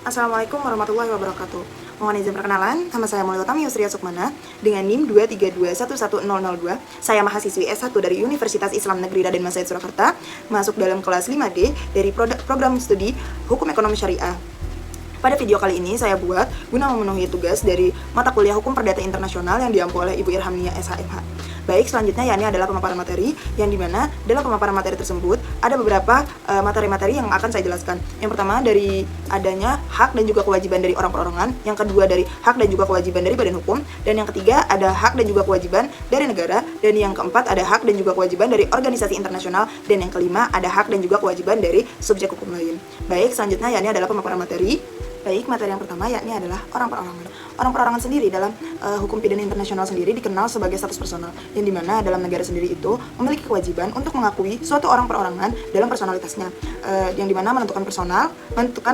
Assalamualaikum warahmatullahi wabarakatuh. Mohon izin perkenalan, nama saya Mulia Utami Yusria Sukmana dengan NIM 232111002. Saya mahasiswi S1 dari Universitas Islam Negeri Raden Mas Said Surakarta, masuk dalam kelas 5D dari program studi Hukum Ekonomi Syariah. Pada video kali ini saya buat guna memenuhi tugas dari mata kuliah Hukum Perdata Internasional yang diampu oleh Ibu Irhamnia SHMH. Baik, selanjutnya yakni adalah pemaparan materi, yang dimana dalam pemaparan materi tersebut ada beberapa materi-materi yang akan saya jelaskan. Yang pertama dari adanya hak dan juga kewajiban dari orang perorangan, yang kedua dari hak dan juga kewajiban dari badan hukum, dan yang ketiga ada hak dan juga kewajiban dari negara, dan yang keempat ada hak dan juga kewajiban dari organisasi internasional, dan yang kelima ada hak dan juga kewajiban dari subjek hukum lain. Baik, selanjutnya yakni adalah pemaparan materi. Baik, materi yang pertama yakni adalah orang perorangan. Orang perorangan sendiri dalam hukum pidana internasional sendiri dikenal sebagai status personal, yang dimana dalam negara sendiri itu memiliki kewajiban untuk mengakui suatu orang perorangan dalam personalitasnya, yang dimana menentukan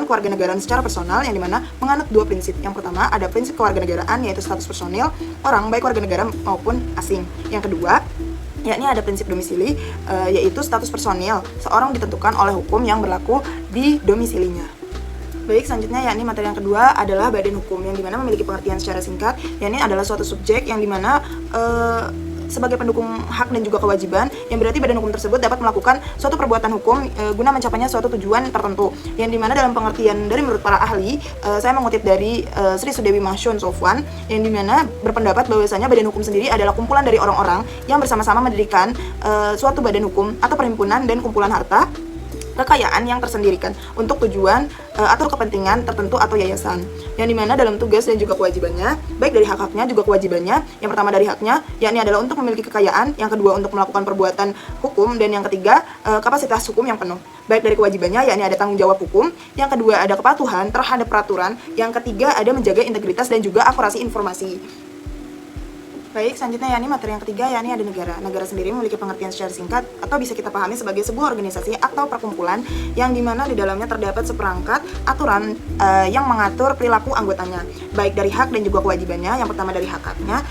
kewarganegaraan secara personal, yang dimana menganut dua prinsip. Yang pertama ada prinsip kewarganegaraan, yaitu status personil orang baik warga negara maupun asing. Yang kedua yakni ada prinsip domisili, yaitu status personil seorang ditentukan oleh hukum yang berlaku di domisilinya. Baik, selanjutnya yakni materi yang kedua adalah badan hukum, yang dimana memiliki pengertian secara singkat, yakni adalah suatu subjek yang dimana sebagai pendukung hak dan juga kewajiban, yang berarti badan hukum tersebut dapat melakukan suatu perbuatan hukum guna mencapainya suatu tujuan tertentu, yang dimana dalam pengertian dari menurut para ahli, saya mengutip dari Sri Sudewi Mahsyun Sofwan, yang dimana berpendapat bahwasanya badan hukum sendiri adalah kumpulan dari orang-orang yang bersama-sama mendirikan suatu badan hukum atau perhimpunan dan kumpulan harta kekayaan yang tersendirikan untuk tujuan atau kepentingan tertentu atau yayasan, yang dimana dalam tugas dan juga kewajibannya, baik dari hak-haknya juga kewajibannya, yang pertama dari haknya yakni adalah untuk memiliki kekayaan, yang kedua untuk melakukan perbuatan hukum, dan yang ketiga kapasitas hukum yang penuh. Baik dari kewajibannya yakni ada tanggung jawab hukum, yang kedua ada kepatuhan terhadap peraturan, yang ketiga ada menjaga integritas dan juga akurasi informasi. Baik, selanjutnya yakni materi yang ketiga yakni ada negara. Negara sendiri memiliki pengertian secara singkat atau bisa kita pahami sebagai sebuah organisasi atau perkumpulan yang dimana di dalamnya terdapat seperangkat aturan yang mengatur perilaku anggotanya, baik dari hak dan juga kewajibannya. Yang pertama dari hak-haknya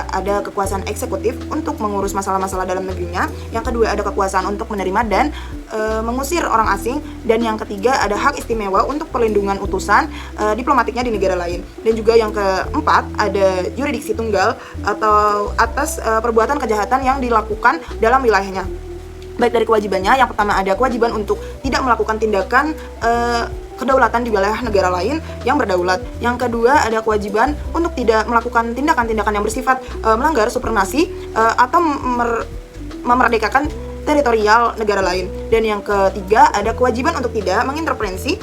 ada kekuasaan eksekutif untuk mengurus masalah-masalah dalam negerinya, yang kedua ada kekuasaan untuk menerima dan mengusir orang asing, dan yang ketiga ada hak istimewa untuk perlindungan utusan diplomatiknya di negara lain, dan juga yang keempat ada yurisdiksi tunggal atau atas perbuatan kejahatan yang dilakukan dalam wilayahnya. Baik dari kewajibannya, yang pertama ada kewajiban untuk tidak melakukan tindakan kedaulatan di wilayah negara lain yang berdaulat. Yang kedua ada kewajiban untuk tidak melakukan tindakan-tindakan yang bersifat melanggar supremasi atau memerdekakan teritorial negara lain. Dan yang ketiga ada kewajiban untuk tidak mengintervensi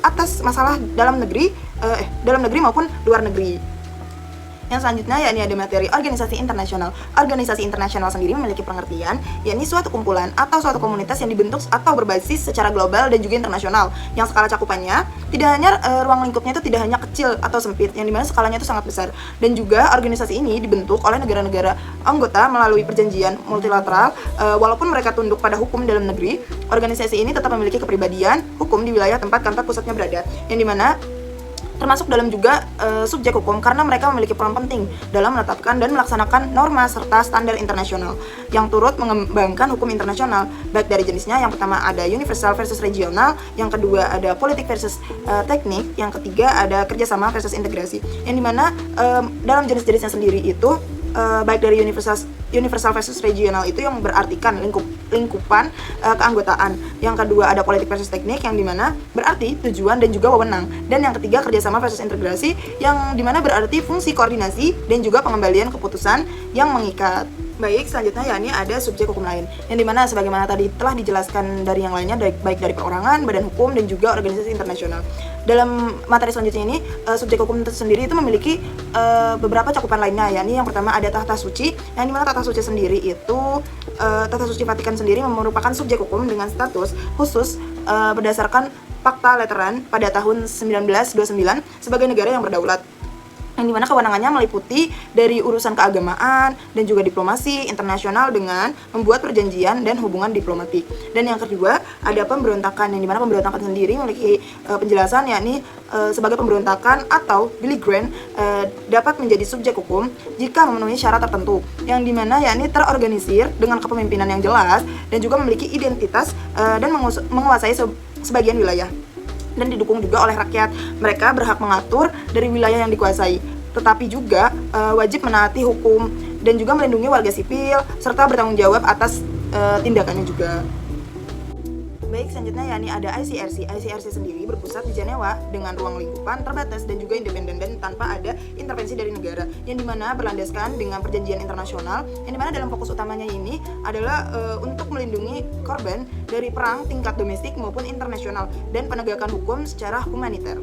atas masalah dalam negeri maupun luar negeri. Yang selanjutnya yakni ada materi organisasi internasional. Organisasi internasional sendiri memiliki pengertian yakni suatu kumpulan atau suatu komunitas yang dibentuk atau berbasis secara global dan juga internasional, yang skala cakupannya tidak hanya ruang lingkupnya itu tidak hanya kecil atau sempit, yang dimana skalanya itu sangat besar, dan juga organisasi ini dibentuk oleh negara-negara anggota melalui perjanjian multilateral. Walaupun mereka tunduk pada hukum dalam negeri, organisasi ini tetap memiliki kepribadian hukum di wilayah tempat kantor pusatnya berada, yang dimana termasuk dalam juga subjek hukum karena mereka memiliki peran penting dalam menetapkan dan melaksanakan norma serta standar internasional yang turut mengembangkan hukum internasional, baik dari jenisnya. Yang pertama ada universal versus regional, yang kedua ada politik versus teknik, yang ketiga ada kerjasama versus integrasi, yang dimana dalam jenis-jenisnya sendiri itu baik dari universal versus regional itu yang berartikan lingkupan keanggotaan. Yang kedua ada politik versus teknik, yang dimana berarti tujuan dan juga wewenang. Dan yang ketiga kerjasama versus integrasi, yang dimana berarti fungsi koordinasi dan juga pengembalian keputusan yang mengikat. Baik, selanjutnya yakni ada subjek hukum lain, yang dimana sebagaimana tadi telah dijelaskan dari yang lainnya, baik dari perorangan, badan hukum, dan juga organisasi internasional. Dalam materi selanjutnya ini, subjek hukum sendiri itu memiliki beberapa cakupan lainnya, yakni yang pertama ada tahta suci, yang dimana tahta suci sendiri itu tahta suci Vatikan sendiri merupakan subjek hukum dengan status khusus berdasarkan Fakta Lateran pada tahun 1929 sebagai negara yang berdaulat, yang dimana kewenangannya meliputi dari urusan keagamaan dan juga diplomasi internasional dengan membuat perjanjian dan hubungan diplomatik. Dan yang kedua ada pemberontakan, yang dimana pemberontakan sendiri memiliki penjelasan yakni sebagai pemberontakan atau belligerent dapat menjadi subjek hukum jika memenuhi syarat tertentu, yang dimana yakni terorganisir dengan kepemimpinan yang jelas dan juga memiliki identitas dan menguasai sebagian wilayah. dan didukung juga oleh rakyat. Mereka berhak mengatur dari wilayah yang dikuasai, tetapi juga wajib menaati hukum dan juga melindungi warga sipil serta bertanggung jawab atas tindakannya juga. Baik, selanjutnya yakni ada ICRC. ICRC sendiri berpusat di Jenewa dengan ruang lingkupan terbatas dan juga independen dan tanpa ada intervensi dari negara, yang dimana berlandaskan dengan perjanjian internasional, yang dimana dalam fokus utamanya ini adalah untuk melindungi korban dari perang tingkat domestik maupun internasional dan penegakan hukum secara humaniter.